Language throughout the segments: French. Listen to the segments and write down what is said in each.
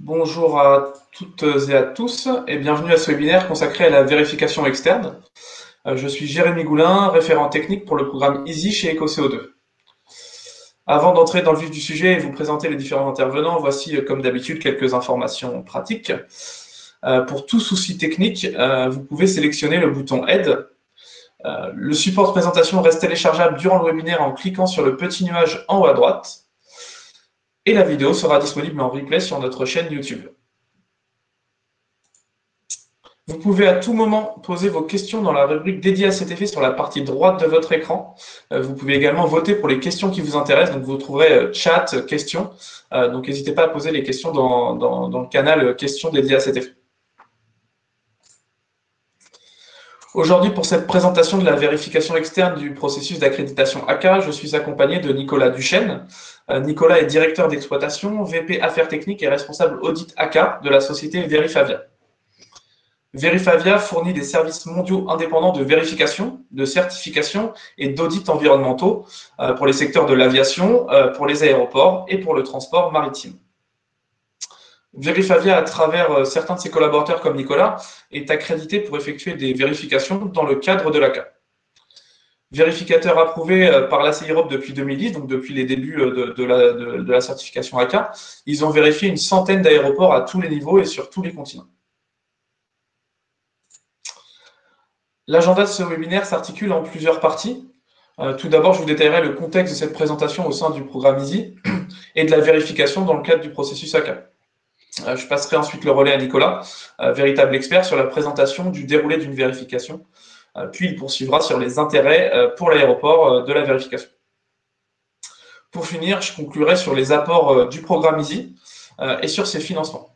Bonjour à toutes et à tous et bienvenue à ce webinaire consacré à la vérification externe. Je suis Jérémy Goulin, référent technique pour le programme EASY chez EcoCO2. Avant d'entrer dans le vif du sujet et vous présenter les différents intervenants, voici comme d'habitude quelques informations pratiques. Pour tout souci technique, vous pouvez sélectionner le bouton Aide. Le support de présentation reste téléchargeable durant le webinaire en cliquant sur le petit nuage en haut à droite. Et la vidéo sera disponible en replay sur notre chaîne YouTube. Vous pouvez à tout moment poser vos questions dans la rubrique dédiée à cet effet sur la partie droite de votre écran. Vous pouvez également voter pour les questions qui vous intéressent. Donc vous trouverez chat, questions. Donc n'hésitez pas à poser les questions dans le canal questions dédiées à cet effet. Aujourd'hui, pour cette présentation de la vérification externe du processus d'accréditation ACA, je suis accompagné de Nicolas Duchesne. Nicolas est directeur d'exploitation, VP Affaires techniques et responsable audit ACA de la société Verifavia. Verifavia fournit des services mondiaux indépendants de vérification, de certification et d'audits environnementaux pour les secteurs de l'aviation, pour les aéroports et pour le transport maritime. Verifavia, à travers certains de ses collaborateurs comme Nicolas, est accrédité pour effectuer des vérifications dans le cadre de l'ACA. Vérificateur approuvé par l'ACI Europe depuis 2010, donc depuis les débuts de la certification ACA, ils ont vérifié une centaine d'aéroports à tous les niveaux et sur tous les continents. L'agenda de ce webinaire s'articule en plusieurs parties. Tout d'abord, je vous détaillerai le contexte de cette présentation au sein du programme EASY et de la vérification dans le cadre du processus ACA. Je passerai ensuite le relais à Nicolas, véritable expert sur la présentation du déroulé d'une vérification. Puis il poursuivra sur les intérêts pour l'aéroport de la vérification. Pour finir, je conclurai sur les apports du programme EASY et sur ses financements.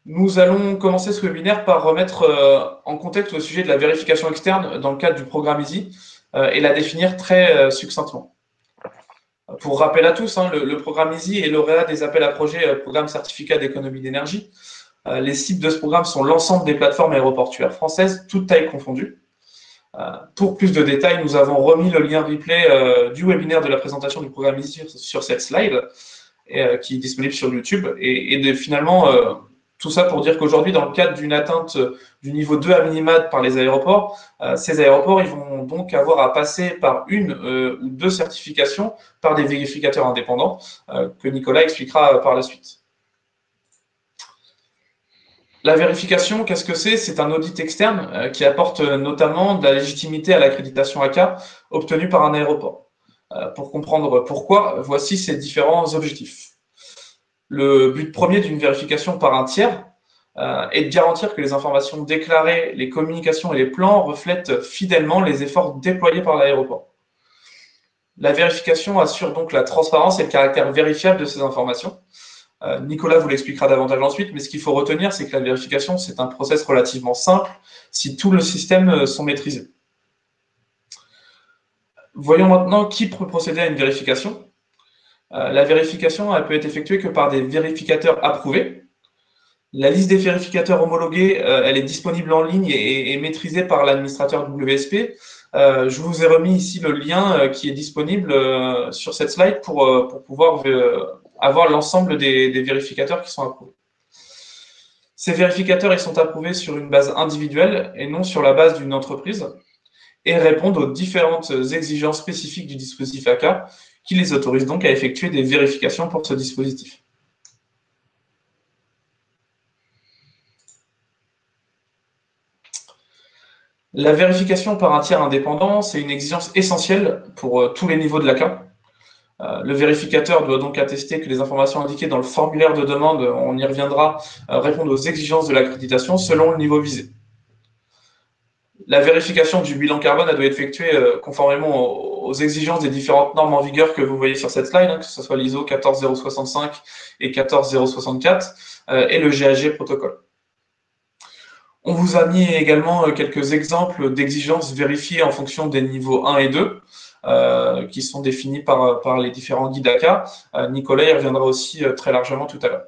Nous allons commencer ce webinaire par remettre en contexte le sujet de la vérification externe dans le cadre du programme EASY et la définir très succinctement. Pour rappel à tous, le programme EASY est lauréat des appels à projets programme certificat d'économie d'énergie. Les cibles de ce programme sont l'ensemble des plateformes aéroportuaires françaises, toutes tailles confondues. Pour plus de détails, nous avons remis le lien replay du webinaire de la présentation du programme EASY sur cette slide qui est disponible sur YouTube. Finalement, tout ça pour dire qu'aujourd'hui, dans le cadre d'une atteinte du niveau 2 à minima par les aéroports, ces aéroports ils vont donc avoir à passer par une ou deux certifications par des vérificateurs indépendants que Nicolas expliquera par la suite. La vérification, qu'est-ce que c'est? C'est un audit externe qui apporte notamment de la légitimité à l'accréditation ACA obtenue par un aéroport. Pour comprendre pourquoi, voici ces différents objectifs. Le but premier d'une vérification par un tiers est de garantir que les informations déclarées, les communications et les plans reflètent fidèlement les efforts déployés par l'aéroport. La vérification assure donc la transparence et le caractère vérifiable de ces informations. Nicolas vous l'expliquera davantage ensuite, mais ce qu'il faut retenir, c'est que la vérification, c'est un process relativement simple si tous les systèmes sont maîtrisés. Voyons maintenant qui peut procéder à une vérification. La vérification, elle peut être effectuée que par des vérificateurs approuvés. La liste des vérificateurs homologués, elle est disponible en ligne et maîtrisée par l'administrateur WSP. Je vous ai remis ici le lien qui est disponible sur cette slide pour pouvoir avoir l'ensemble des vérificateurs qui sont approuvés. Ces vérificateurs, ils sont approuvés sur une base individuelle et non sur la base d'une entreprise et répondent aux différentes exigences spécifiques du dispositif ACA qui les autorisent donc à effectuer des vérifications pour ce dispositif. La vérification par un tiers indépendant, c'est une exigence essentielle pour tous les niveaux de l'ACA. Le vérificateur doit donc attester que les informations indiquées dans le formulaire de demande, on y reviendra, répondent aux exigences de l'accréditation selon le niveau visé. La vérification du bilan carbone elle doit être effectuée conformément aux exigences des différentes normes en vigueur que vous voyez sur cette slide, que ce soit l'ISO 14065 et 14064 et le GHG protocole. On vous a mis également quelques exemples d'exigences vérifiées en fonction des niveaux 1 et 2 qui sont définis par les différents guides ACA. Nicolas y reviendra aussi très largement tout à l'heure.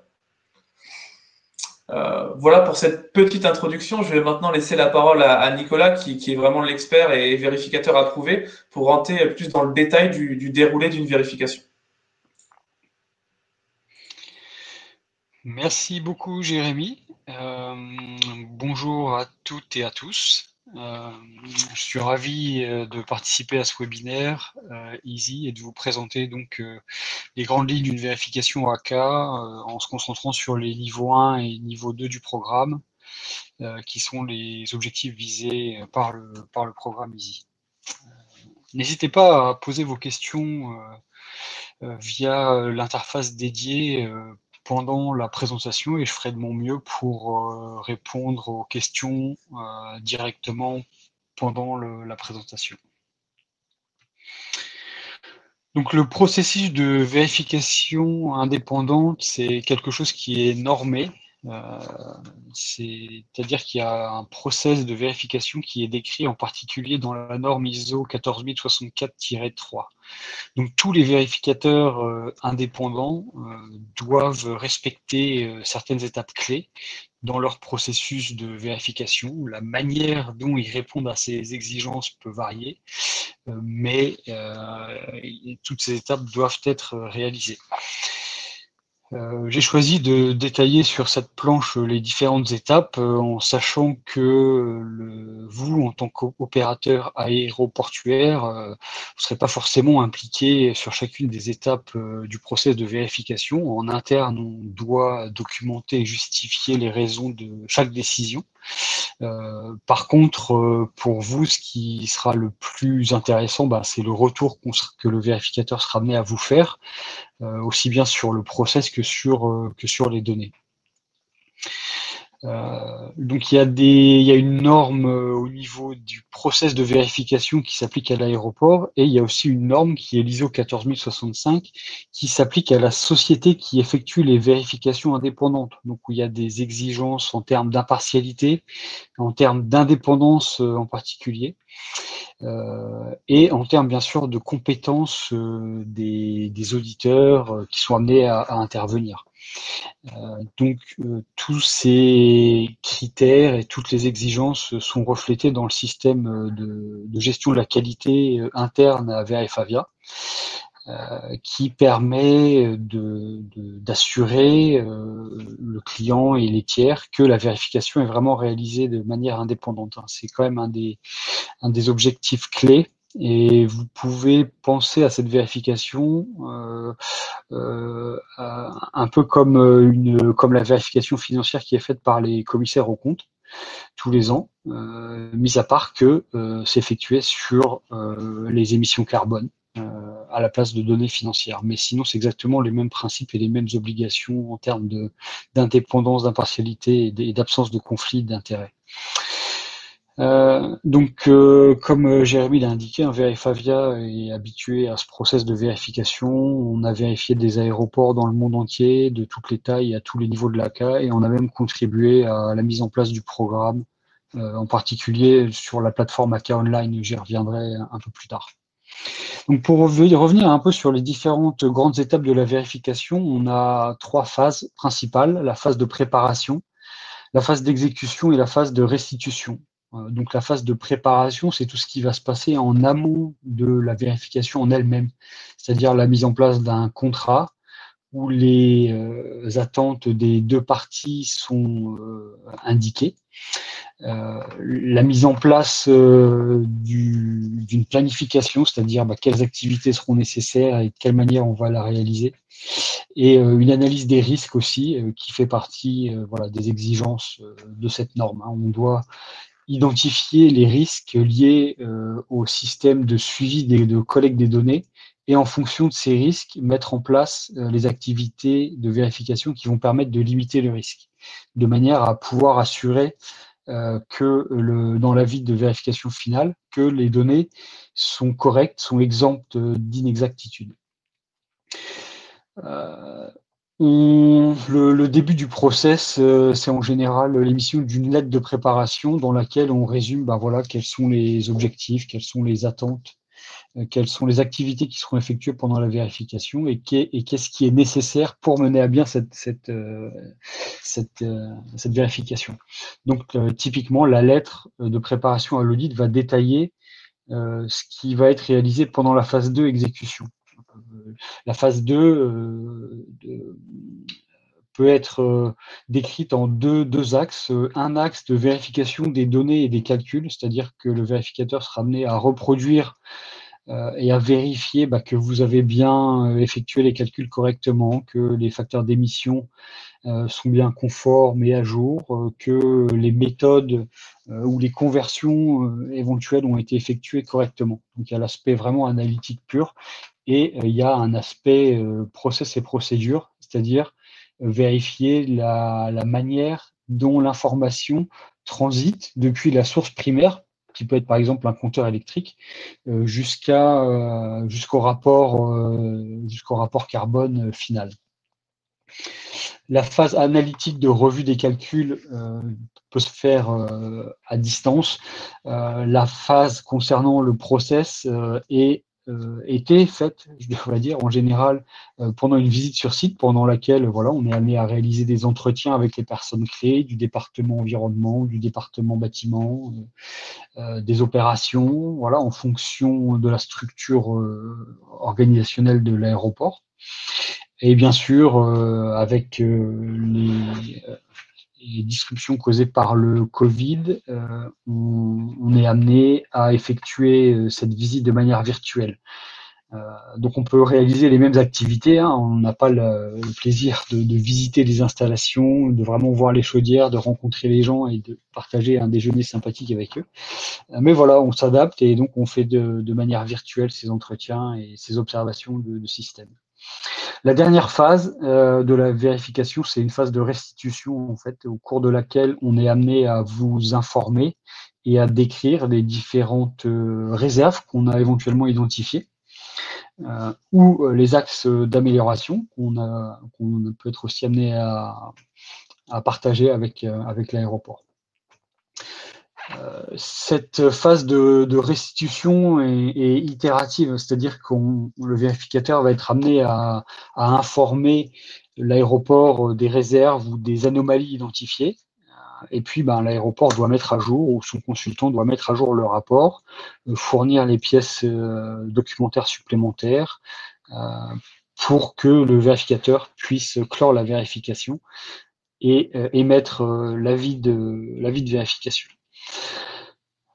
Voilà pour cette petite introduction. Je vais maintenant laisser la parole à Nicolas, qui est vraiment l'expert et vérificateur approuvé, pour rentrer plus dans le détail du déroulé d'une vérification. Merci beaucoup, Jérémy. Bonjour à toutes et à tous. Je suis ravi de participer à ce webinaire Easy et de vous présenter donc les grandes lignes d'une vérification AK en se concentrant sur les niveaux 1 et niveau 2 du programme, qui sont les objectifs visés par le programme Easy. N'hésitez pas à poser vos questions via l'interface dédiée pendant la présentation et je ferai de mon mieux pour répondre aux questions directement pendant la présentation. Donc le processus de vérification indépendante, c'est quelque chose qui est normé. C'est-à-dire qu'il y a un process de vérification qui est décrit en particulier dans la norme ISO 14064-3. Donc tous les vérificateurs indépendants doivent respecter certaines étapes clés dans leur processus de vérification. La manière dont ils répondent à ces exigences peut varier, mais toutes ces étapes doivent être réalisées. J'ai choisi de détailler sur cette planche les différentes étapes en sachant que vous, en tant qu'opérateur aéroportuaire, vous ne serez pas forcément impliqué sur chacune des étapes du process de vérification. En interne, on doit documenter et justifier les raisons de chaque décision. Par contre, pour vous, ce qui sera le plus intéressant, c'est le retour que le vérificateur sera amené à vous faire, aussi bien sur le process que sur les données. Donc il y a une norme au niveau du process de vérification qui s'applique à l'aéroport et il y a aussi une norme qui est l'ISO 14065 qui s'applique à la société qui effectue les vérifications indépendantes. Donc où il y a des exigences en termes d'impartialité, en termes d'indépendance en particulier. Et en termes bien sûr de compétences des auditeurs qui sont amenés à intervenir. Donc tous ces critères et toutes les exigences sont reflétés dans le système de gestion de la qualité interne à Verifavia, qui permet d'assurer le client et les tiers que la vérification est vraiment réalisée de manière indépendante. C'est quand même un des objectifs clés. Et vous pouvez penser à cette vérification un peu comme la vérification financière qui est faite par les commissaires aux comptes tous les ans, mis à part que c'est effectué sur les émissions carbone à la place de données financières. Mais sinon, c'est exactement les mêmes principes et les mêmes obligations en termes d'indépendance, d'impartialité et d'absence de conflit d'intérêts. Comme Jérémy l'a indiqué, Verifavia est habitué à ce process de vérification. On a vérifié des aéroports dans le monde entier, de toutes les tailles et à tous les niveaux de l'AK, et on a même contribué à la mise en place du programme, en particulier sur la plateforme AK Online. J'y reviendrai un peu plus tard. Donc pour revenir un peu sur les différentes grandes étapes de la vérification, on a 3 phases principales: la phase de préparation, la phase d'exécution et la phase de restitution. Donc la phase de préparation, c'est tout ce qui va se passer en amont de la vérification en elle-même, c'est-à-dire la mise en place d'un contrat où les attentes des deux parties sont indiquées, la mise en place d'une planification, c'est-à-dire quelles activités seront nécessaires et de quelle manière on va la réaliser, et une analyse des risques aussi, qui fait partie des exigences de cette norme. On doit identifier les risques liés au système de suivi de collecte des données et en fonction de ces risques, mettre en place les activités de vérification qui vont permettre de limiter le risque, de manière à pouvoir assurer dans l'avis de vérification finale, que les données sont correctes, sont exemptes d'inexactitudes. Le début du process, c'est en général l'émission d'une lettre de préparation dans laquelle on résume quels sont les objectifs, quelles sont les attentes, quelles sont les activités qui seront effectuées pendant la vérification et qu'est-ce qui est nécessaire pour mener à bien cette vérification. Donc typiquement, la lettre de préparation à l'audit va détailler ce qui va être réalisé pendant la phase 2 exécution. La phase 2 peut être décrite en deux axes. Un axe de vérification des données et des calculs, c'est-à-dire que le vérificateur sera amené à reproduire et à vérifier que vous avez bien effectué les calculs correctement, que les facteurs d'émission sont bien conformes et à jour, que les méthodes ou les conversions éventuelles ont été effectuées correctement. Donc il y a l'aspect vraiment analytique pur et il y a un aspect process et procédure, c'est-à-dire vérifier la manière dont l'information transite depuis la source primaire, qui peut être par exemple un compteur électrique, jusqu'au rapport carbone final. La phase analytique de revue des calculs peut se faire à distance. La phase concernant le process était faite, je devrais dire, en général pendant une visite sur site, pendant laquelle on est amené à réaliser des entretiens avec les personnes clés du département environnement, du département bâtiment, des opérations, en fonction de la structure organisationnelle de l'aéroport. Et bien sûr, avec les disruptions causées par le Covid, on est amené à effectuer cette visite de manière virtuelle. Donc on peut réaliser les mêmes activités, on n'a pas le plaisir de visiter les installations, de vraiment voir les chaudières, de rencontrer les gens et de partager un déjeuner sympathique avec eux. Mais voilà, on s'adapte et donc on fait de manière virtuelle ces entretiens et ces observations de système. La dernière phase de la vérification, c'est une phase de restitution, en fait, au cours de laquelle on est amené à vous informer et à décrire les différentes réserves qu'on a éventuellement identifiées ou les axes d'amélioration qu'on peut être aussi amené à partager avec l'aéroport. Cette phase de restitution est itérative, c'est-à-dire que le vérificateur va être amené à informer l'aéroport des réserves ou des anomalies identifiées. Et puis, l'aéroport doit mettre à jour, ou son consultant doit mettre à jour le rapport, fournir les pièces documentaires supplémentaires pour que le vérificateur puisse clore la vérification et émettre l'avis de vérification.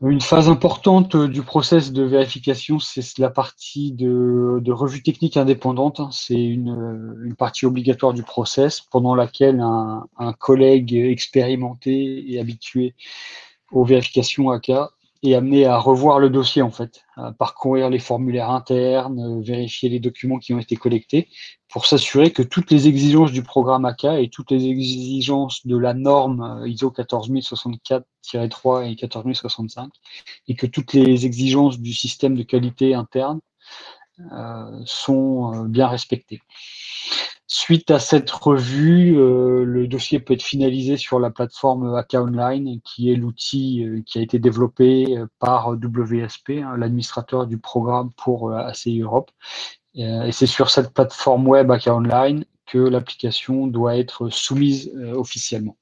Une phase importante du process de vérification, c'est la partie de revue technique indépendante. C'est une partie obligatoire du process pendant laquelle un collègue expérimenté et habitué aux vérifications AK est amené à revoir le dossier, en fait, à parcourir les formulaires internes, vérifier les documents qui ont été collectés pour s'assurer que toutes les exigences du programme AK et toutes les exigences de la norme ISO 14064-3 et 14065 et que toutes les exigences du système de qualité interne sont bien respectées. Suite à cette revue, le dossier peut être finalisé sur la plateforme AK Online, qui est l'outil qui a été développé par WSP, l'administrateur du programme pour ACI Europe. Et c'est sur cette plateforme web AK Online que l'application doit être soumise officiellement.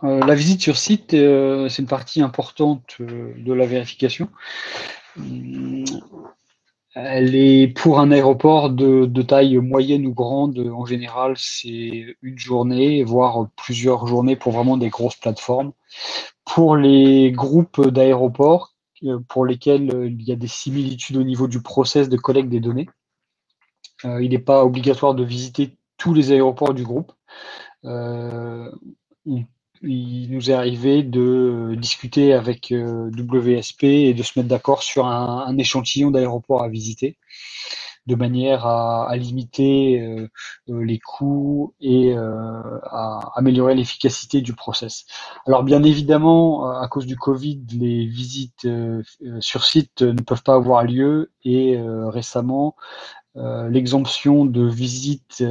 La visite sur site, c'est une partie importante de la vérification. Elle est pour un aéroport de taille moyenne ou grande, en général, c'est une journée, voire plusieurs journées pour vraiment des grosses plateformes. Pour les groupes d'aéroports, pour lesquels il y a des similitudes au niveau du process de collecte des données, il n'est pas obligatoire de visiter tous les aéroports du groupe. Il nous est arrivé de discuter avec WSP et de se mettre d'accord sur un échantillon d'aéroports à visiter, de manière à limiter les coûts et à améliorer l'efficacité du process. Alors bien évidemment, à cause du Covid, les visites sur site ne peuvent pas avoir lieu et récemment, l'exemption de visite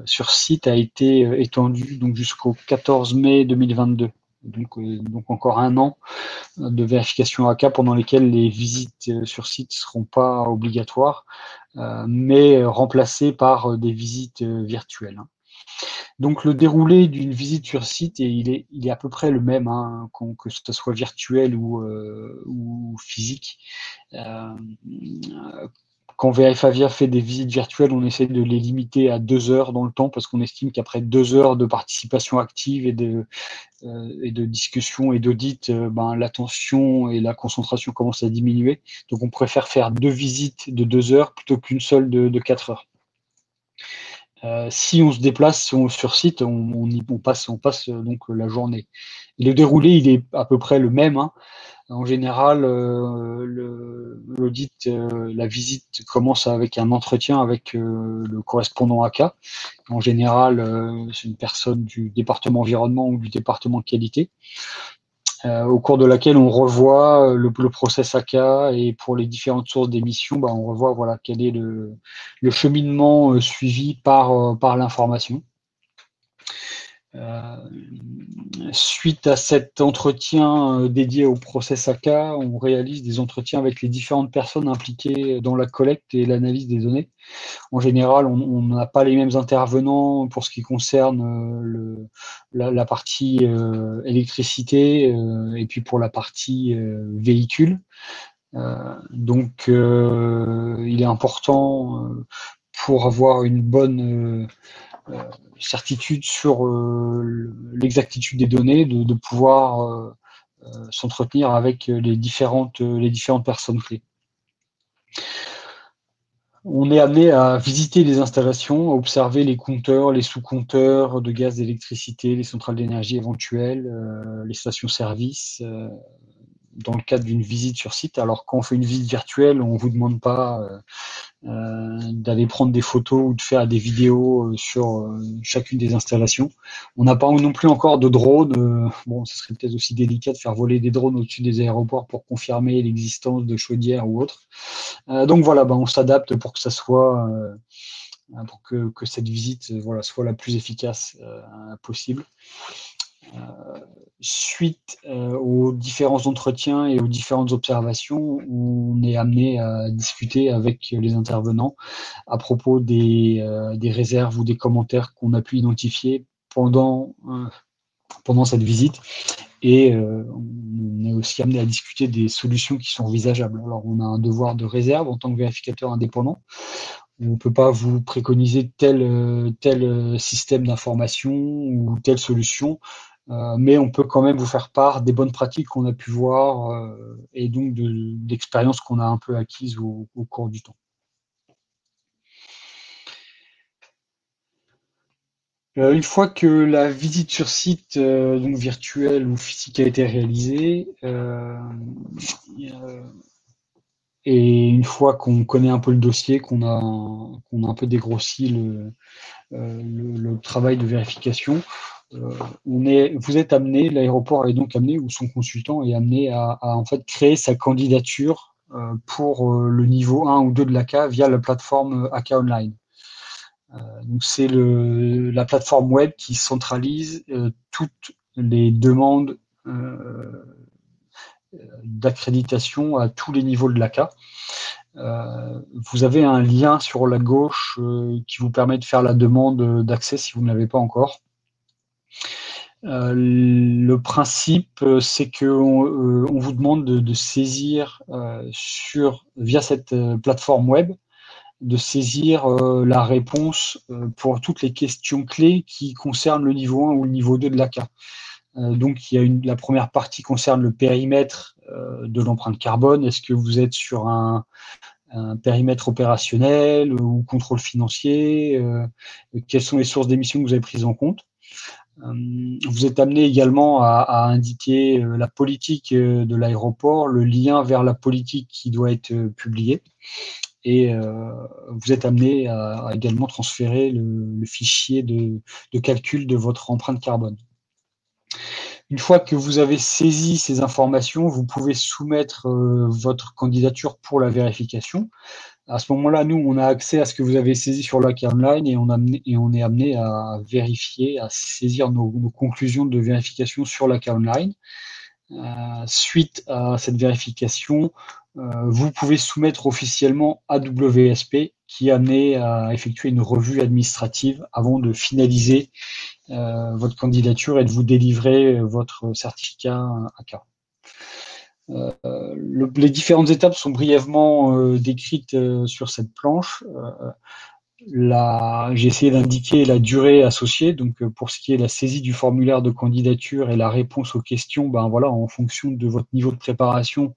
sur site a été étendue donc jusqu'au 14 mai 2022. Donc encore un an de vérification AK pendant lesquelles les visites sur site ne seront pas obligatoires, mais remplacées par des visites virtuelles. Donc le déroulé d'une visite sur site, il est à peu près le même, hein, que ce soit virtuel ou physique. Euh, Quand VRFavia fait des visites virtuelles, on essaie de les limiter à 2 heures dans le temps parce qu'on estime qu'après 2 heures de participation active et de discussion et d'audit, ben, l'attention et la concentration commencent à diminuer. Donc on préfère faire 2 visites de 2 heures plutôt qu'une seule de 4 heures. Si on se déplace sur site, on passe donc la journée. Et le déroulé, il est à peu près le même, hein. En général, l'audit, la visite commence avec un entretien avec le correspondant AK. En général, c'est une personne du département environnement ou du département qualité, au cours de laquelle on revoit le process AK, et pour les différentes sources d'émissions, bah, on revoit voilà, quel est le cheminement suivi par l'information. Suite à cet entretien dédié au process AK, on réalise des entretiens avec les différentes personnes impliquées dans la collecte et l'analyse des données. En général, on n'a pas les mêmes intervenants pour ce qui concerne la partie électricité et puis pour la partie véhicule. Donc, il est important pour avoir une bonne certitude sur l'exactitude des données, de pouvoir s'entretenir avec les différentes personnes clés. On est amené à visiter les installations, à observer les compteurs, les sous-compteurs de gaz, d'électricité, les centrales d'énergie éventuelles, les stations-service, dans le cadre d'une visite sur site. Alors quand on fait une visite virtuelle, on ne vous demande pas d'aller prendre des photos ou de faire des vidéos sur chacune des installations. On n'a pas non plus encore de drones. Bon, ce serait peut-être aussi délicat de faire voler des drones au-dessus des aéroports pour confirmer l'existence de chaudières ou autres. Donc voilà, on s'adapte pour que ça soit, pour que cette visite voilà, soit la plus efficace possible. Suite aux différents entretiens et aux différentes observations, on est amené à discuter avec les intervenants à propos des réserves ou des commentaires qu'on a pu identifier pendant cette visite. Et on est aussi amené à discuter des solutions qui sont envisageables. Alors, on a un devoir de réserve en tant que vérificateur indépendant. On ne peut pas vous préconiser tel système d'information ou telle solution, mais on peut quand même vous faire part des bonnes pratiques qu'on a pu voir et donc d'expériences qu'on a un peu acquises au cours du temps. Une fois que la visite sur site, donc virtuelle ou physique, a été réalisée, et une fois qu'on connaît un peu le dossier, qu'on a un peu dégrossi le travail de vérification, vous êtes amené, l'aéroport est donc amené, ou son consultant est amené à en fait créer sa candidature pour le niveau 1 ou 2 de l'ACA via la plateforme ACA Online. Donc c'est la plateforme web qui centralise toutes les demandes d'accréditation à tous les niveaux de l'ACA. Vous avez un lien sur la gauche qui vous permet de faire la demande d'accès si vous ne l'avez pas encore. Le principe, c'est qu'on vous demande de saisir via cette plateforme web, de saisir la réponse pour toutes les questions clés qui concernent le niveau 1 ou le niveau 2 de l'ACA. Donc, la première partie concerne le périmètre de l'empreinte carbone. Est-ce que vous êtes sur un périmètre opérationnel ou contrôle financier? Quelles sont les sources d'émissions que vous avez prises en compte? Vous êtes amené également à indiquer la politique de l'aéroport, le lien vers la politique qui doit être publiée. Et vous êtes amené à également transférer le fichier de calcul de votre empreinte carbone. Une fois que vous avez saisi ces informations, vous pouvez soumettre votre candidature pour la vérification. À ce moment-là, nous, on a accès à ce que vous avez saisi sur l'ACA Online et on est amené à vérifier, à saisir nos conclusions de vérification sur l'ACA Online. Suite à cette vérification, vous pouvez soumettre officiellement AWSP qui est amené à effectuer une revue administrative avant de finaliser votre candidature et de vous délivrer votre certificat AK. Les différentes étapes sont brièvement décrites sur cette planche. J'ai essayé d'indiquer la durée associée. Donc, pour ce qui est de la saisie du formulaire de candidature et la réponse aux questions, ben voilà, en fonction de votre niveau de préparation,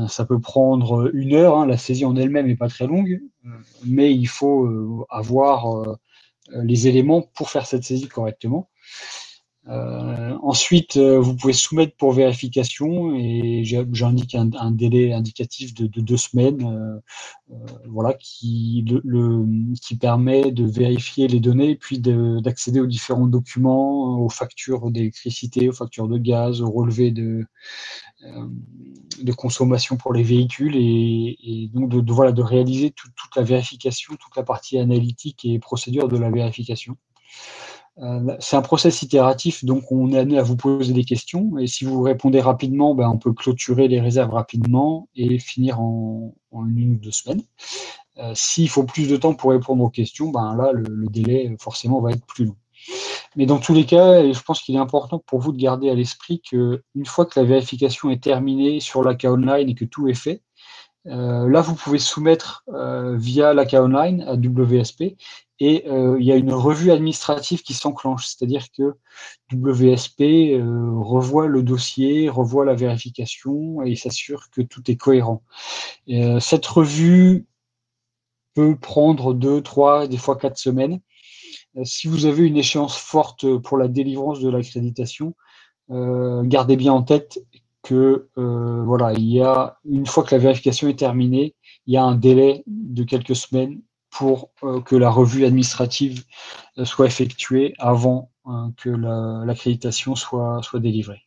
ça peut prendre 1 heure. Hein. La saisie en elle-même n'est pas très longue, mais il faut avoir les éléments pour faire cette saisie correctement. Ensuite, vous pouvez soumettre pour vérification et j'indique un délai indicatif de 2 semaines, voilà, qui permet de vérifier les données et puis d'accéder aux différents documents, aux factures d'électricité, aux factures de gaz, aux relevés de consommation pour les véhicules et donc voilà, de réaliser toute la vérification, toute la partie analytique et procédure de la vérification. C'est un process itératif, donc on est amené à vous poser des questions et si vous répondez rapidement, ben on peut clôturer les réserves rapidement et finir en 1 ou 2 semaines. S'il faut plus de temps pour répondre aux questions, ben là le délai forcément va être plus long. Mais dans tous les cas, je pense qu'il est important pour vous de garder à l'esprit qu'une fois que la vérification est terminée sur l'AK Online et que tout est fait, là vous pouvez soumettre via l'AK Online à WSP et il y a une revue administrative qui s'enclenche, c'est-à-dire que WSP revoit le dossier, revoit la vérification et s'assure que tout est cohérent. Cette revue peut prendre 2, 3, des fois 4 semaines. Si vous avez une échéance forte pour la délivrance de l'accréditation, gardez bien en tête que voilà, une fois que la vérification est terminée, il y a un délai de quelques semaines pour que la revue administrative soit effectuée avant que l'accréditation soit délivrée.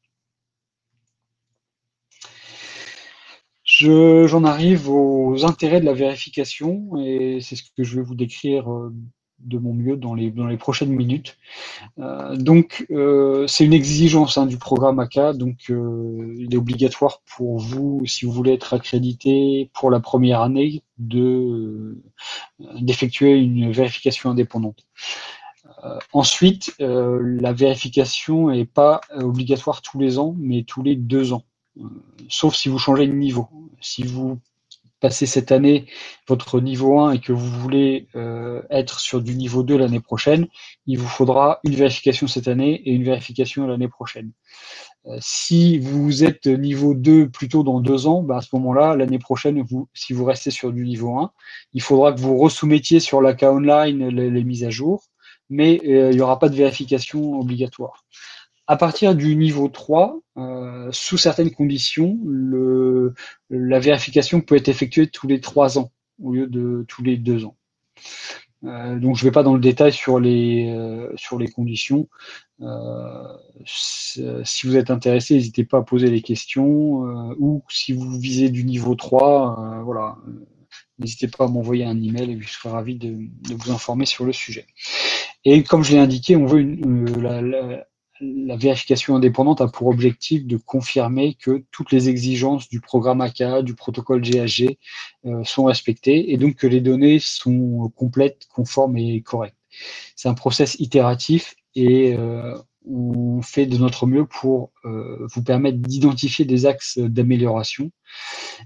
J'en arrive aux intérêts de la vérification et c'est ce que je vais vous décrire de mon mieux dans les prochaines minutes. Donc, c'est une exigence du programme AK, donc il est obligatoire pour vous, si vous voulez être accrédité pour la première année, d'effectuer une vérification indépendante. Ensuite, la vérification n'est pas obligatoire tous les ans, mais tous les 2 ans, sauf si vous changez de niveau. Si vous passez cette année votre niveau 1 et que vous voulez être sur du niveau 2 l'année prochaine, il vous faudra une vérification cette année et une vérification l'année prochaine. Si vous êtes niveau 2 plutôt dans 2 ans, à ce moment-là, l'année prochaine, si vous restez sur du niveau 1, il faudra que vous resoumettiez sur l'AK Online les mises à jour, mais il n'y aura pas de vérification obligatoire. À partir du niveau 3, sous certaines conditions, la vérification peut être effectuée tous les 3 ans au lieu de tous les 2 ans. Donc je ne vais pas dans le détail sur les conditions. Si vous êtes intéressé, n'hésitez pas à poser les questions ou si vous visez du niveau 3, voilà, n'hésitez pas à m'envoyer un email et je serai ravi de vous informer sur le sujet. Et comme je l'ai indiqué, on veut la vérification indépendante a pour objectif de confirmer que toutes les exigences du programme AK, du protocole GHG sont respectées et donc que les données sont complètes, conformes et correctes. C'est un process itératif et on fait de notre mieux pour vous permettre d'identifier des axes d'amélioration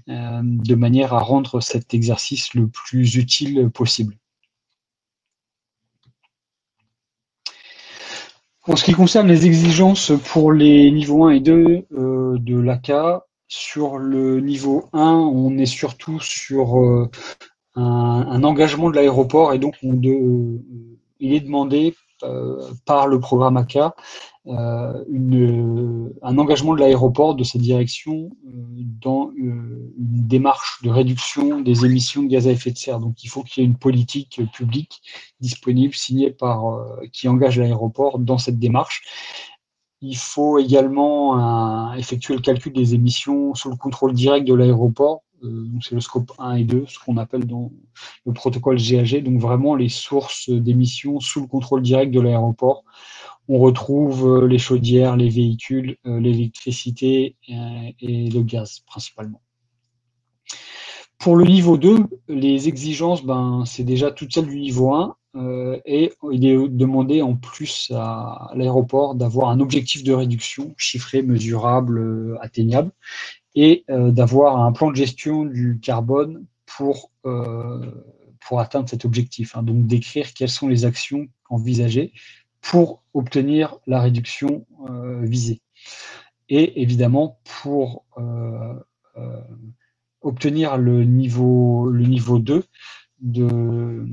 de manière à rendre cet exercice le plus utile possible. En ce qui concerne les exigences pour les niveaux 1 et 2 de l'AK, sur le niveau 1, on est surtout sur un engagement de l'aéroport et donc il est demandé par le programme AK un engagement de l'aéroport, de sa direction, dans une démarche de réduction des émissions de gaz à effet de serre. Donc il faut qu'il y ait une politique publique disponible, signée qui engage l'aéroport dans cette démarche. Il faut également effectuer le calcul des émissions sous le contrôle direct de l'aéroport. Donc c'est le scope 1 et 2, ce qu'on appelle dans le protocole GHG, donc vraiment les sources d'émissions sous le contrôle direct de l'aéroport. On retrouve les chaudières, les véhicules, l'électricité et le gaz principalement. Pour le niveau 2, les exigences, c'est déjà toutes celles du niveau 1, et il est demandé en plus à l'aéroport d'avoir un objectif de réduction chiffré, mesurable, atteignable, et d'avoir un plan de gestion du carbone pour atteindre cet objectif. Donc d'écrire quelles sont les actions envisagées pour obtenir la réduction visée. Et évidemment, pour obtenir le niveau 2 de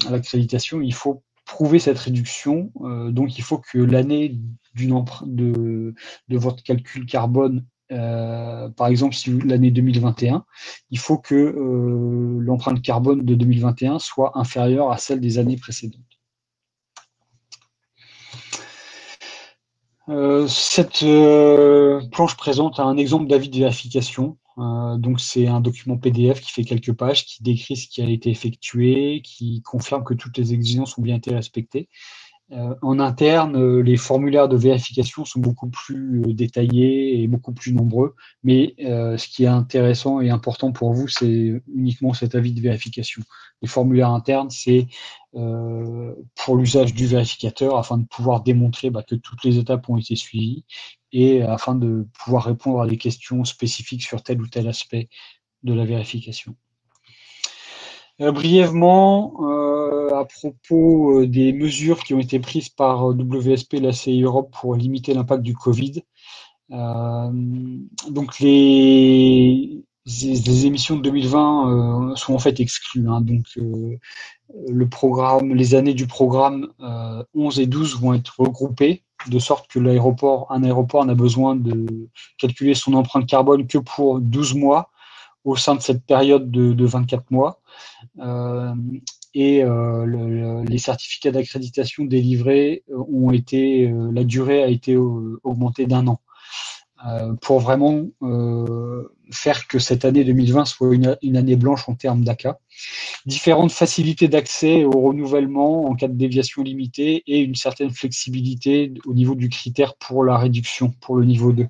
l'accréditation, il faut prouver cette réduction. Donc, il faut que l'année de votre calcul carbone, par exemple, si l'année 2021, il faut que l'empreinte carbone de 2021 soit inférieure à celle des années précédentes. Cette planche présente un exemple d'avis de vérification. Donc c'est un document PDF qui fait quelques pages, qui décrit ce qui a été effectué, qui confirme que toutes les exigences ont bien été respectées. En interne, les formulaires de vérification sont beaucoup plus détaillés et beaucoup plus nombreux, mais ce qui est intéressant et important pour vous, c'est uniquement cet avis de vérification. Les formulaires internes, c'est pour l'usage du vérificateur, afin de pouvoir démontrer que toutes les étapes ont été suivies et afin de pouvoir répondre à des questions spécifiques sur tel ou tel aspect de la vérification. Brièvement, à propos des mesures qui ont été prises par WSP, la CI Europe pour limiter l'impact du Covid. Donc les émissions de 2020 sont en fait exclues. Donc les années du programme 11 et 12 vont être regroupées, de sorte que un aéroport n'a besoin de calculer son empreinte carbone que pour 12 mois au sein de cette période de 24 mois. Les certificats d'accréditation délivrés la durée a été augmentée d'1 an pour vraiment faire que cette année 2020 soit une année blanche en termes d'ACA. Différentes facilités d'accès au renouvellement en cas de déviation limitée et une certaine flexibilité au niveau du critère pour la réduction, pour le niveau 2.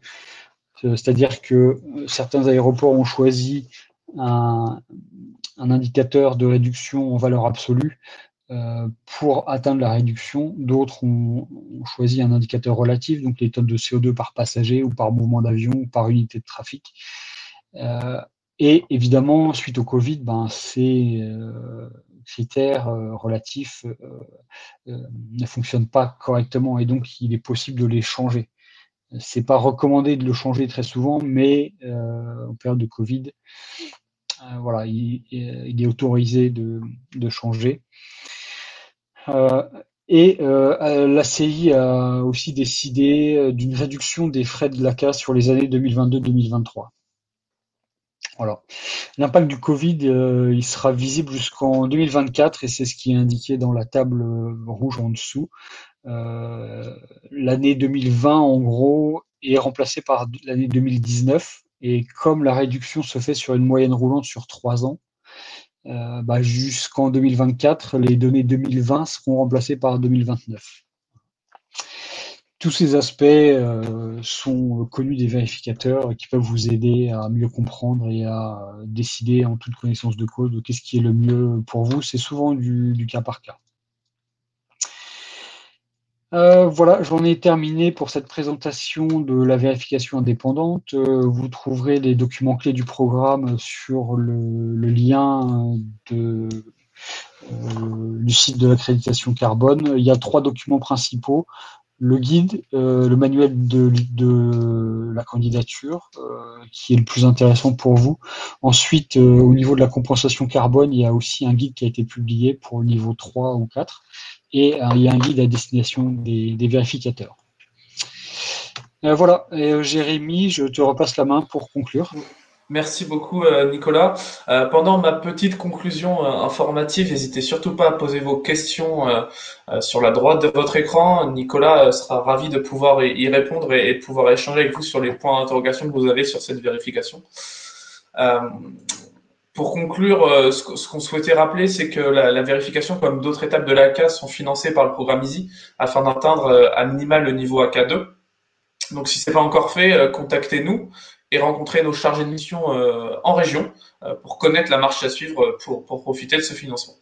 C'est-à-dire que certains aéroports ont choisi un indicateur de réduction en valeur absolue pour atteindre la réduction. D'autres ont choisi un indicateur relatif, donc les tonnes de CO2 par passager ou par mouvement d'avion ou par unité de trafic. Et évidemment, suite au Covid, ces critères relatifs ne fonctionnent pas correctement et donc il est possible de les changer. C'est pas recommandé de le changer très souvent, mais en période de Covid, voilà, il est autorisé de changer. L'ACI a aussi décidé d'une réduction des frais de l'ACA sur les années 2022-2023. Voilà. L'impact du Covid, il sera visible jusqu'en 2024 et c'est ce qui est indiqué dans la table rouge en dessous. L'année 2020, en gros, est remplacée par l'année 2019 et comme la réduction se fait sur une moyenne roulante sur 3 ans, jusqu'en 2024, les données 2020 seront remplacées par 2029. Tous ces aspects sont connus des vérificateurs qui peuvent vous aider à mieux comprendre et à décider en toute connaissance de cause de qu'est-ce qui est le mieux pour vous. C'est souvent du cas par cas. Voilà, j'en ai terminé pour cette présentation de la vérification indépendante. Vous trouverez les documents clés du programme sur le lien du site de l'accréditation carbone. Il y a 3 documents principaux. Le guide, le manuel de la candidature, qui est le plus intéressant pour vous. Ensuite, au niveau de la compensation carbone, il y a aussi un guide qui a été publié pour le niveau 3 ou 4. Et il y a un guide à destination des vérificateurs. Voilà, Jérémy, je te repasse la main pour conclure. Merci beaucoup, Nicolas. Pendant ma petite conclusion informative, n'hésitez surtout pas à poser vos questions sur la droite de votre écran. Nicolas sera ravi de pouvoir y répondre et de pouvoir échanger avec vous sur les points d'interrogation que vous avez sur cette vérification. Pour conclure, ce qu'on souhaitait rappeler, c'est que la vérification, comme d'autres étapes de l'AK, sont financées par le programme EASY afin d'atteindre à minima le niveau AK2. Donc, si ce n'est pas encore fait, contactez-nous et rencontrez nos chargés de mission en région pour connaître la marche à suivre pour profiter de ce financement.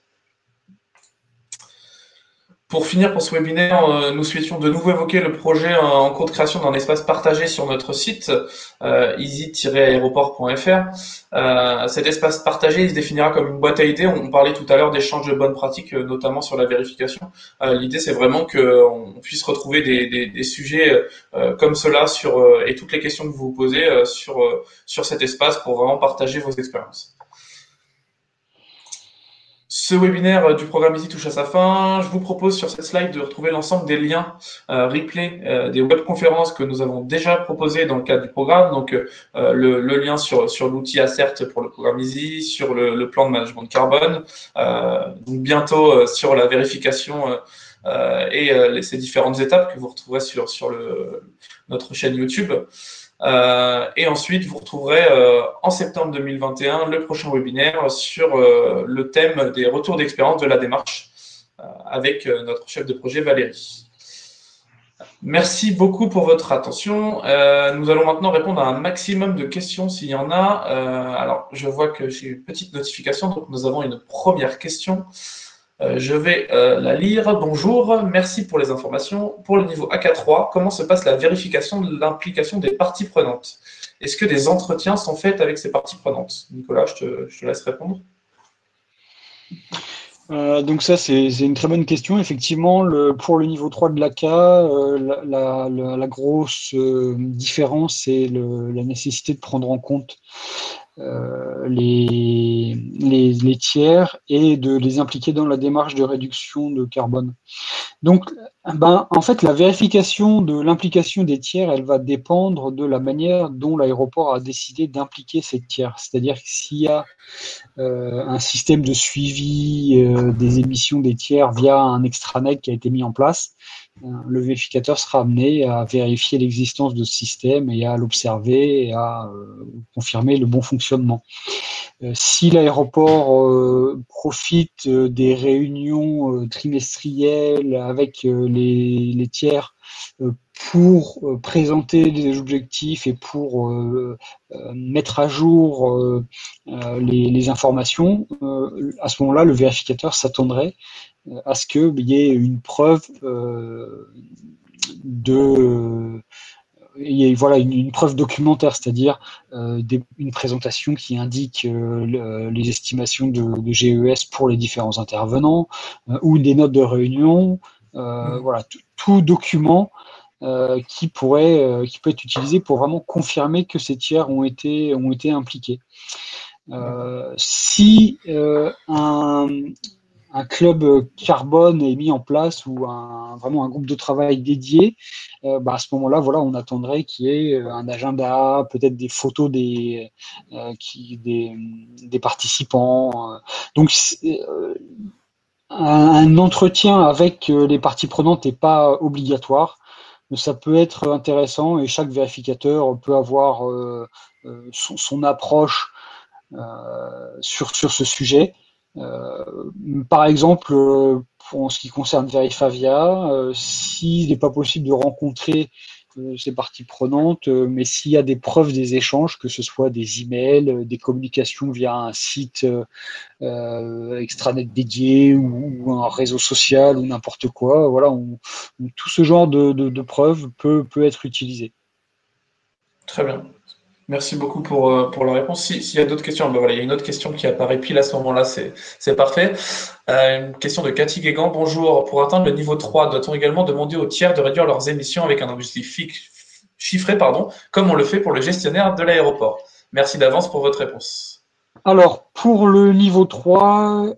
Pour finir pour ce webinaire, nous souhaitions de nouveau évoquer le projet en cours de création d'un espace partagé sur notre site easy-aéroport.fr. Cet espace partagé, il se définira comme une boîte à idées. On parlait tout à l'heure d'échanges de bonnes pratiques, notamment sur la vérification. L'idée, c'est vraiment qu'on puisse retrouver des sujets comme cela et toutes les questions que vous vous posez sur cet espace pour vraiment partager vos expériences. Ce webinaire du programme EASY touche à sa fin. Je vous propose sur cette slide de retrouver l'ensemble des liens replay des webconférences que nous avons déjà proposées dans le cadre du programme. Donc le lien sur l'outil ACERT pour le programme EASY, sur le plan de management de carbone, donc bientôt sur la vérification et ces différentes étapes que vous retrouverez sur notre chaîne YouTube. Et ensuite, vous retrouverez en septembre 2021 le prochain webinaire sur le thème des retours d'expérience de la démarche avec notre chef de projet Valérie. Merci beaucoup pour votre attention. Nous allons maintenant répondre à un maximum de questions s'il y en a. Alors, je vois que j'ai une petite notification, donc nous avons une première question. Je vais la lire. Bonjour, merci pour les informations. Pour le niveau AK3, comment se passe la vérification de l'implication des parties prenantes? Est-ce que des entretiens sont faits avec ces parties prenantes? Nicolas, je te laisse répondre. Donc ça, c'est une très bonne question. Effectivement, pour le niveau 3 de l'AK, la grosse différence, c'est la nécessité de prendre en compte les tiers et de les impliquer dans la démarche de réduction de carbone. Donc, en fait, la vérification de l'implication des tiers, elle va dépendre de la manière dont l'aéroport a décidé d'impliquer ces tiers. C'est-à-dire que s'il y a un système de suivi des émissions des tiers via un extranet qui a été mis en place, le vérificateur sera amené à vérifier l'existence de ce système et à l'observer et à confirmer le bon fonctionnement. Si l'aéroport profite des réunions trimestrielles avec les tiers pour présenter des objectifs et pour mettre à jour les informations, à ce moment-là, le vérificateur s'attendrait à ce qu'il y ait une preuve une preuve documentaire, c'est-à-dire une présentation qui indique les estimations de GES pour les différents intervenants ou des notes de réunion, voilà, tout document qui peut être utilisé pour vraiment confirmer que ces tiers ont été impliqués. Si un club carbone est mis en place ou vraiment un groupe de travail dédié, à ce moment-là, voilà, on attendrait qu'il y ait un agenda, peut-être des photos des participants. Donc, un entretien avec les parties prenantes n'est pas obligatoire, mais ça peut être intéressant et chaque vérificateur peut avoir son approche sur ce sujet. Par exemple, en ce qui concerne Verifavia, s'il n'est pas possible de rencontrer ces parties prenantes, mais s'il y a des preuves des échanges, que ce soit des emails, des communications via un site extranet dédié ou un réseau social ou n'importe quoi, voilà, tout ce genre de preuves peut être utilisé. Très bien. Merci beaucoup pour la réponse. S'il y a d'autres questions, voilà, il y a une autre question qui apparaît pile à ce moment-là, c'est parfait. Une question de Cathy Guégan. Bonjour. Pour atteindre le niveau 3, doit-on également demander aux tiers de réduire leurs émissions avec un objectif chiffré, comme on le fait pour le gestionnaire de l'aéroport? Merci d'avance pour votre réponse. Alors, pour le niveau 3,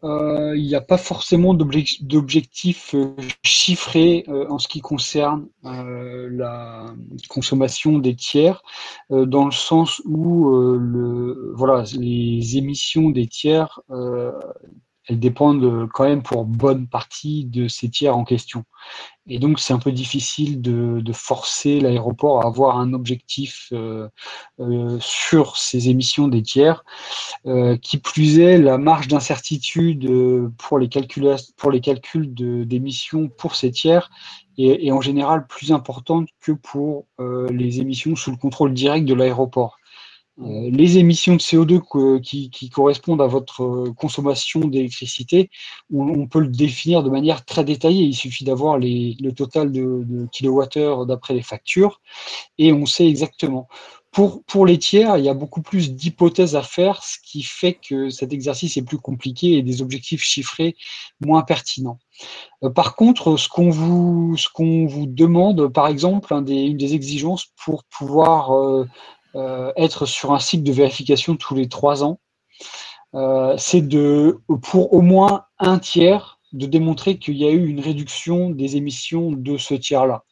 il n'y a pas forcément d'objectif chiffré en ce qui concerne la consommation des tiers, dans le sens où les émissions des tiers, elles dépendent quand même pour bonne partie de ces tiers en question. Et donc, c'est un peu difficile de forcer l'aéroport à avoir un objectif sur ces émissions des tiers. Qui plus est, la marge d'incertitude pour les calculs d'émissions pour ces tiers est en général plus importante que pour les émissions sous le contrôle direct de l'aéroport. Les émissions de CO2 qui correspondent à votre consommation d'électricité, on peut le définir de manière très détaillée. Il suffit d'avoir le total de kilowattheures d'après les factures et on sait exactement. Pour les tiers, il y a beaucoup plus d'hypothèses à faire, ce qui fait que cet exercice est plus compliqué et des objectifs chiffrés moins pertinents. Par contre, ce qu'on vous demande, par exemple, une des exigences pour pouvoir être sur un cycle de vérification tous les 3 ans, c'est pour au moins un tiers, de démontrer qu'il y a eu une réduction des émissions de ce tiers-là.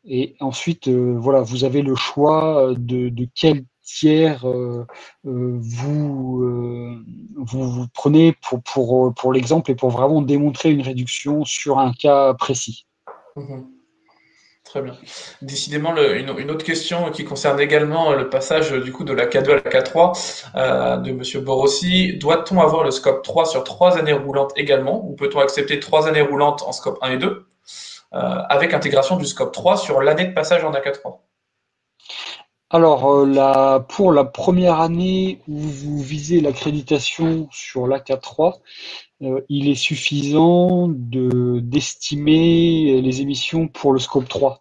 Et ensuite, voilà, vous avez le choix de quel tiers vous prenez pour l'exemple et pour vraiment démontrer une réduction sur un cas précis. Très bien. Décidément, une autre question qui concerne également le passage du coup de la K2 à la K3 de Monsieur Borossi. Doit-on avoir le scope 3 sur 3 années roulantes également, ou peut-on accepter 3 années roulantes en scope 1 et 2 avec intégration du scope 3 sur l'année de passage en AK3? Alors, pour la première année où vous visez l'accréditation sur l'AK3, il est suffisant d'estimer les émissions pour le scope 3.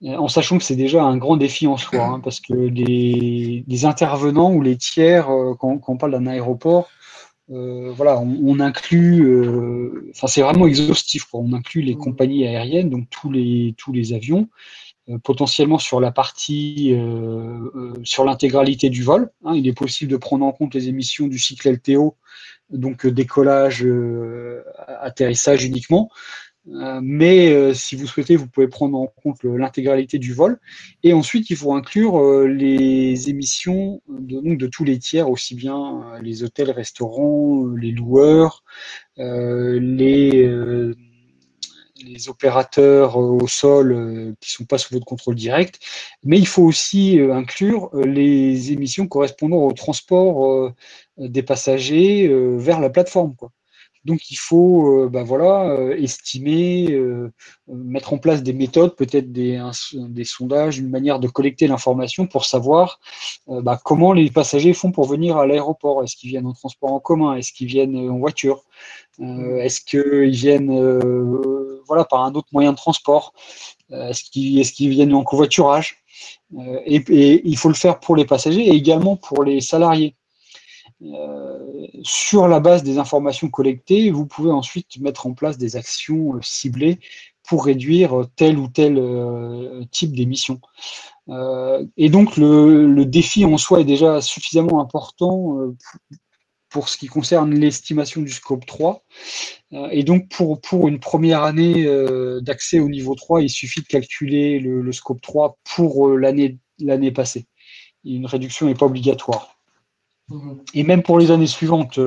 En sachant que c'est déjà un grand défi en soi, hein, parce que les intervenants ou les tiers, quand on parle d'un aéroport, voilà, on inclut, enfin c'est vraiment exhaustif, quoi. On inclut les compagnies aériennes, donc tous les avions, potentiellement sur la partie, sur l'intégralité du vol. Hein, il est possible de prendre en compte les émissions du cycle LTO, donc décollage, atterrissage uniquement. Mais si vous souhaitez, vous pouvez prendre en compte l'intégralité du vol. Et ensuite, il faut inclure les émissions donc de tous les tiers, aussi bien les hôtels, restaurants, les loueurs, les opérateurs au sol qui ne sont pas sous votre contrôle direct. Mais il faut aussi inclure les émissions correspondant au transport des passagers vers la plateforme, quoi. Donc il faut estimer, mettre en place des méthodes, peut-être des sondages, une manière de collecter l'information pour savoir comment les passagers font pour venir à l'aéroport. Est-ce qu'ils viennent en transport en commun? Est-ce qu'ils viennent en voiture? Est-ce qu'ils viennent par un autre moyen de transport? Est-ce qu'ils viennent en covoiturage? Et il faut le faire pour les passagers et également pour les salariés. Sur la base des informations collectées, vous pouvez ensuite mettre en place des actions ciblées pour réduire tel ou tel type d'émission. Et donc, le défi en soi est déjà suffisamment important pour ce qui concerne l'estimation du scope 3. Et donc, pour une première année d'accès au niveau 3, il suffit de calculer le scope 3 pour l'année passée. Une réduction n'est pas obligatoire. Et même pour les années suivantes,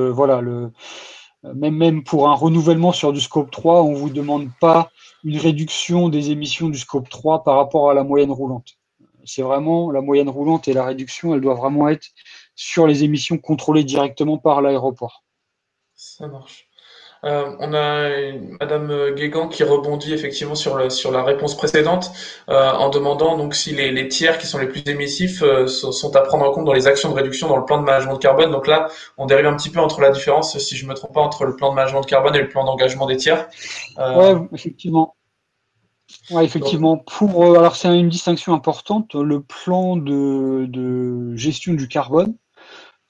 même pour un renouvellement sur du scope 3, on ne vous demande pas une réduction des émissions du scope 3 par rapport à la moyenne roulante. C'est vraiment la moyenne roulante et la réduction, elle doit vraiment être sur les émissions contrôlées directement par l'aéroport. Ça marche. On a Madame Guégan qui rebondit effectivement sur la réponse précédente en demandant donc si les tiers qui sont les plus émissifs sont à prendre en compte dans les actions de réduction dans le plan de management de carbone. Donc là, on dérive un petit peu entre la différence, si je ne me trompe pas, entre le plan de management de carbone et le plan d'engagement des tiers. Ouais, effectivement. Ouais, effectivement. Alors c'est une distinction importante. Le plan de gestion du carbone,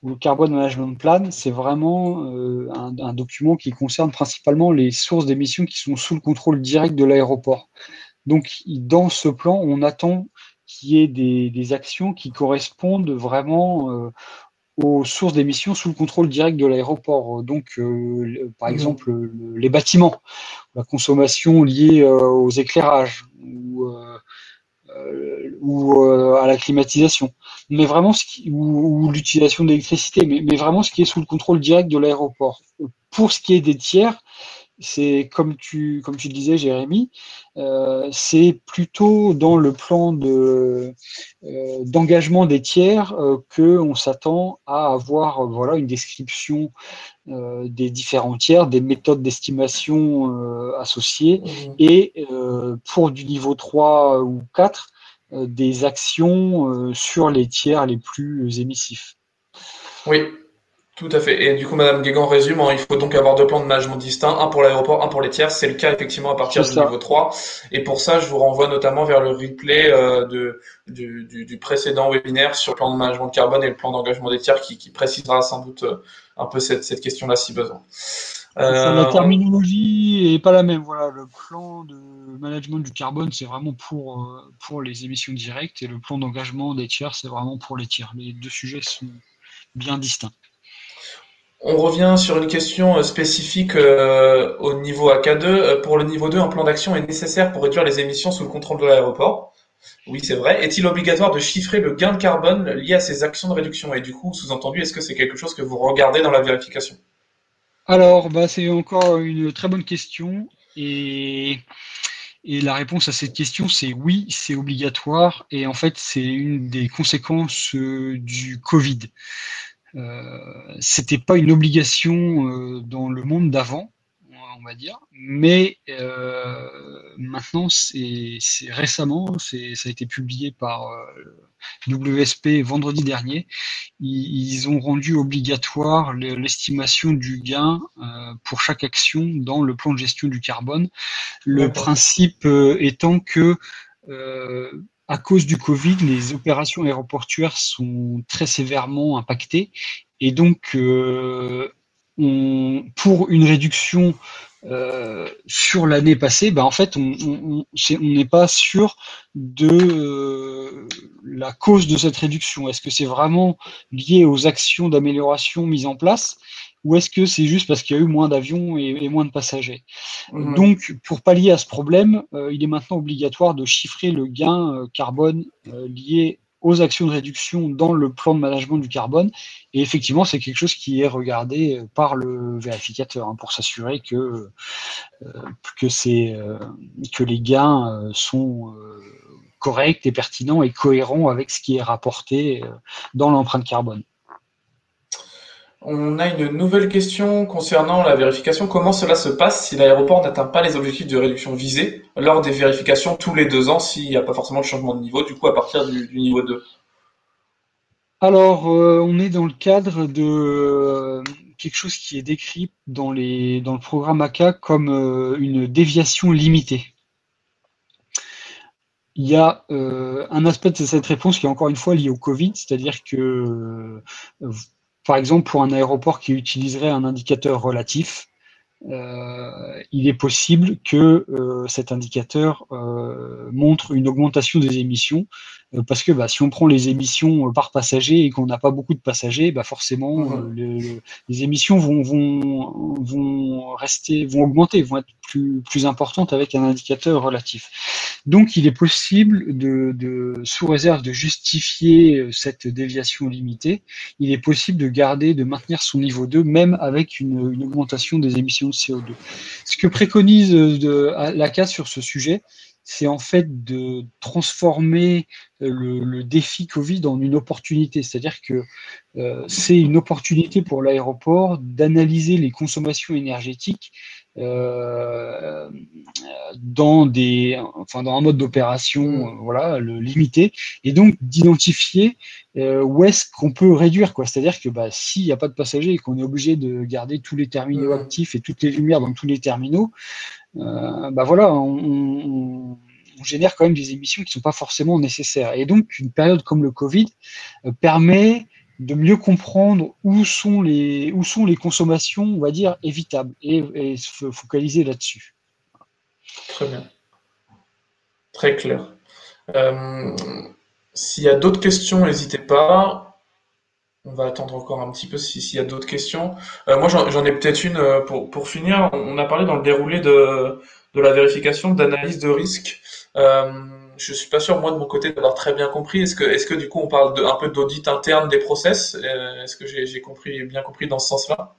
le Carbon Management Plan, c'est vraiment un document qui concerne principalement les sources d'émissions qui sont sous le contrôle direct de l'aéroport. Donc, dans ce plan, on attend qu'il y ait des actions qui correspondent vraiment aux sources d'émissions sous le contrôle direct de l'aéroport. Donc, par exemple, les bâtiments, la consommation liée aux éclairages ou ou à la climatisation, mais vraiment ou l'utilisation d'électricité, mais vraiment ce qui est sous le contrôle direct de l'aéroport. Pour ce qui est des tiers, c'est comme tu disais, Jérémy, c'est plutôt dans le plan d'engagement des tiers que on s'attend à avoir voilà une description des différents tiers, des méthodes d'estimation associées, Mhm. et pour du niveau 3 ou 4, des actions sur les tiers les plus émissifs. Oui, tout à fait. Et du coup, Madame Guégan résume, hein, il faut donc avoir deux plans de management distincts, un pour l'aéroport, un pour les tiers. C'est le cas effectivement à C'est partir du ça. niveau 3. Et pour ça, je vous renvoie notamment vers le replay du précédent webinaire sur le plan de management de carbone et le plan d'engagement des tiers qui précisera sans doute un peu cette question-là si besoin. C'est ça, la On... terminologie est pas la même. Voilà, le plan de management du carbone, c'est vraiment pour les émissions directes, et le plan d'engagement des tiers, c'est vraiment pour les tiers. Les deux sujets sont bien distincts. On revient sur une question spécifique au niveau AK2. Pour le niveau 2, un plan d'action est nécessaire pour réduire les émissions sous le contrôle de l'aéroport. Oui, c'est vrai. Est-il obligatoire de chiffrer le gain de carbone lié à ces actions de réduction? Et du coup, sous-entendu, est-ce que c'est quelque chose que vous regardez dans la vérification? Alors, bah, c'est encore une très bonne question. Et la réponse à cette question, c'est oui, c'est obligatoire. Et en fait, c'est une des conséquences du Covid. C'était pas une obligation dans le monde d'avant, on va dire, mais maintenant, c'est récemment, ça a été publié par WSP vendredi dernier. Ils ont rendu obligatoire l'estimation du gain pour chaque action dans le plan de gestion du carbone. Le D'accord. principe étant que à cause du Covid, les opérations aéroportuaires sont très sévèrement impactées, et donc pour une réduction sur l'année passée, ben en fait, on n'est pas sûr de la cause de cette réduction. Est-ce que c'est vraiment lié aux actions d'amélioration mises en place, ou est-ce que c'est juste parce qu'il y a eu moins d'avions et moins de passagers? Mhm. Donc, pour pallier à ce problème, il est maintenant obligatoire de chiffrer le gain carbone lié aux actions de réduction dans le plan de management du carbone. Et effectivement, c'est quelque chose qui est regardé par le vérificateur, hein, pour s'assurer que, que les gains sont corrects et pertinents et cohérents avec ce qui est rapporté dans l'empreinte carbone. On a une nouvelle question concernant la vérification. Comment cela se passe si l'aéroport n'atteint pas les objectifs de réduction visés lors des vérifications tous les 2 ans s'il n'y a pas forcément de changement de niveau, du coup à partir du niveau 2? Alors, on est dans le cadre de quelque chose qui est décrit dans le programme ACA comme une déviation limitée. Il y a un aspect de cette réponse qui est encore une fois lié au Covid, c'est-à-dire que, par exemple, pour un aéroport qui utiliserait un indicateur relatif, il est possible que cet indicateur montre une augmentation des émissions, parce que bah, si on prend les émissions par passager et qu'on n'a pas beaucoup de passagers, bah, forcément Mhm. les émissions vont augmenter, vont être plus importantes avec un indicateur relatif. Donc, il est possible sous réserve de justifier cette déviation limitée, il est possible de maintenir son niveau 2, même avec une augmentation des émissions de CO2. Ce que préconise l'ACA sur ce sujet, c'est en fait de transformer le défi Covid en une opportunité. C'est-à-dire que c'est une opportunité pour l'aéroport d'analyser les consommations énergétiques euh, dans un mode d'opération Mhm. voilà, limité, et donc d'identifier où est-ce qu'on peut réduire, quoi. C'est-à-dire que bah, s'il n'y a pas de passagers et qu'on est obligé de garder tous les terminaux Mhm. actifs et toutes les lumières dans tous les terminaux, bah voilà, on génère quand même des émissions qui ne sont pas forcément nécessaires. Et donc, une période comme le Covid permet de mieux comprendre où sont les consommations, on va dire, évitables, et se focaliser là-dessus. Très bien, très clair. Euh, S'il y a d'autres questions, n'hésitez pas. On va attendre encore un petit peu s'il y a d'autres questions. Moi, j'en ai peut-être une pour finir. On a parlé dans le déroulé de la vérification d'analyse de risque. Euh, je suis pas sûr, moi, de mon côté, d'avoir très bien compris. Est-ce que du coup, on parle un peu d'audit interne des process? Est-ce que j'ai bien compris dans ce sens-là?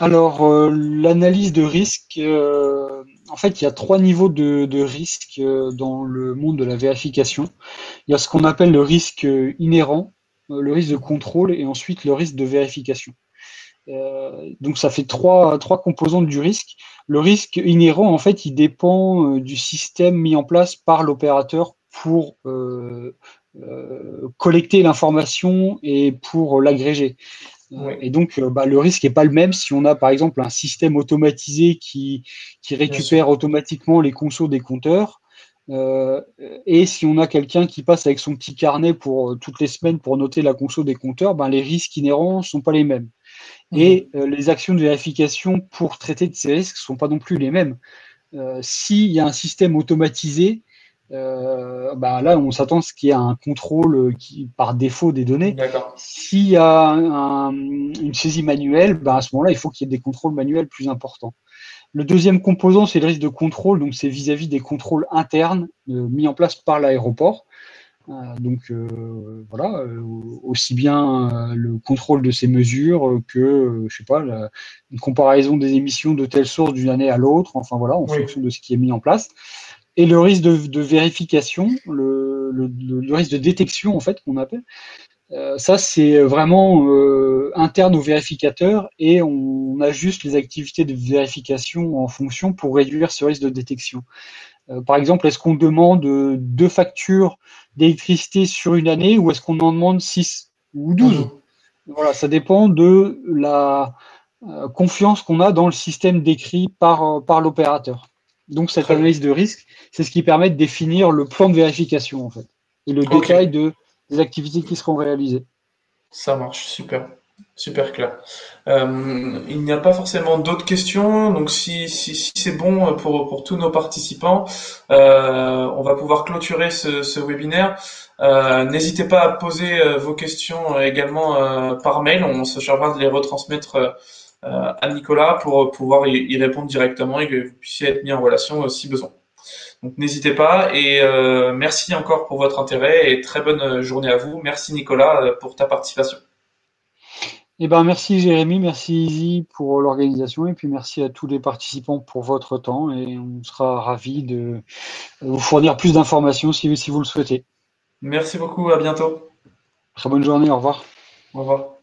Alors, l'analyse de risque, en fait, il y a trois niveaux de risque dans le monde de la vérification. Il y a ce qu'on appelle le risque inhérent, le risque de contrôle et ensuite le risque de vérification. Donc ça fait trois composantes du risque. Le risque inhérent, en fait, il dépend du système mis en place par l'opérateur pour collecter l'information et pour l'agréger. Oui, Et donc, le risque n'est pas le même si on a, par exemple, un système automatisé qui bien sûr. récupère automatiquement les consos des compteurs, euh, et si on a quelqu'un qui passe avec son petit carnet pour toutes les semaines pour noter la conso des compteurs, ben, les risques inhérents ne sont pas les mêmes. Mhm. Et les actions de vérification pour traiter de ces risques ne sont pas non plus les mêmes. S'il y a un système automatisé, là, on s'attend à ce qu'il y ait un contrôle par défaut des données. D'accord. S'il y a une saisie manuelle, à ce moment-là, il faut qu'il y ait des contrôles manuels plus importants. Le deuxième composant, c'est le risque de contrôle, donc c'est vis-à-vis des contrôles internes mis en place par l'aéroport. Voilà, aussi bien le contrôle de ces mesures que, je sais pas, une comparaison des émissions de telle source d'une année à l'autre, enfin voilà, en Oui, fonction de ce qui est mis en place. Et le risque de vérification, le risque de détection, en fait, qu'on appelle, ça, c'est vraiment interne au vérificateur et on ajuste les activités de vérification en fonction pour réduire ce risque de détection. Par exemple, est-ce qu'on demande deux factures d'électricité sur une année ou est-ce qu'on en demande 6 ou 12? mhm. Voilà, ça dépend de la confiance qu'on a dans le système décrit par l'opérateur. Donc, cette Très bien. analyse de risque, c'est ce qui permet de définir le plan de vérification, en fait, et le Ok, détail des activités qui seront réalisées. ça marche, super. Super clair. Il n'y a pas forcément d'autres questions, donc si c'est bon pour tous nos participants, on va pouvoir clôturer ce webinaire. N'hésitez pas à poser vos questions également par mail, on se chargera de les retransmettre à Nicolas pour pouvoir y répondre directement et que vous puissiez être mis en relation si besoin. Donc n'hésitez pas et merci encore pour votre intérêt et très bonne journée à vous. Merci Nicolas pour ta participation. Merci Jérémy, merci Izzy pour l'organisation et puis merci à tous les participants pour votre temps et on sera ravis de vous fournir plus d'informations si vous le souhaitez. Merci beaucoup, à bientôt. Très bonne journée, au revoir. Au revoir.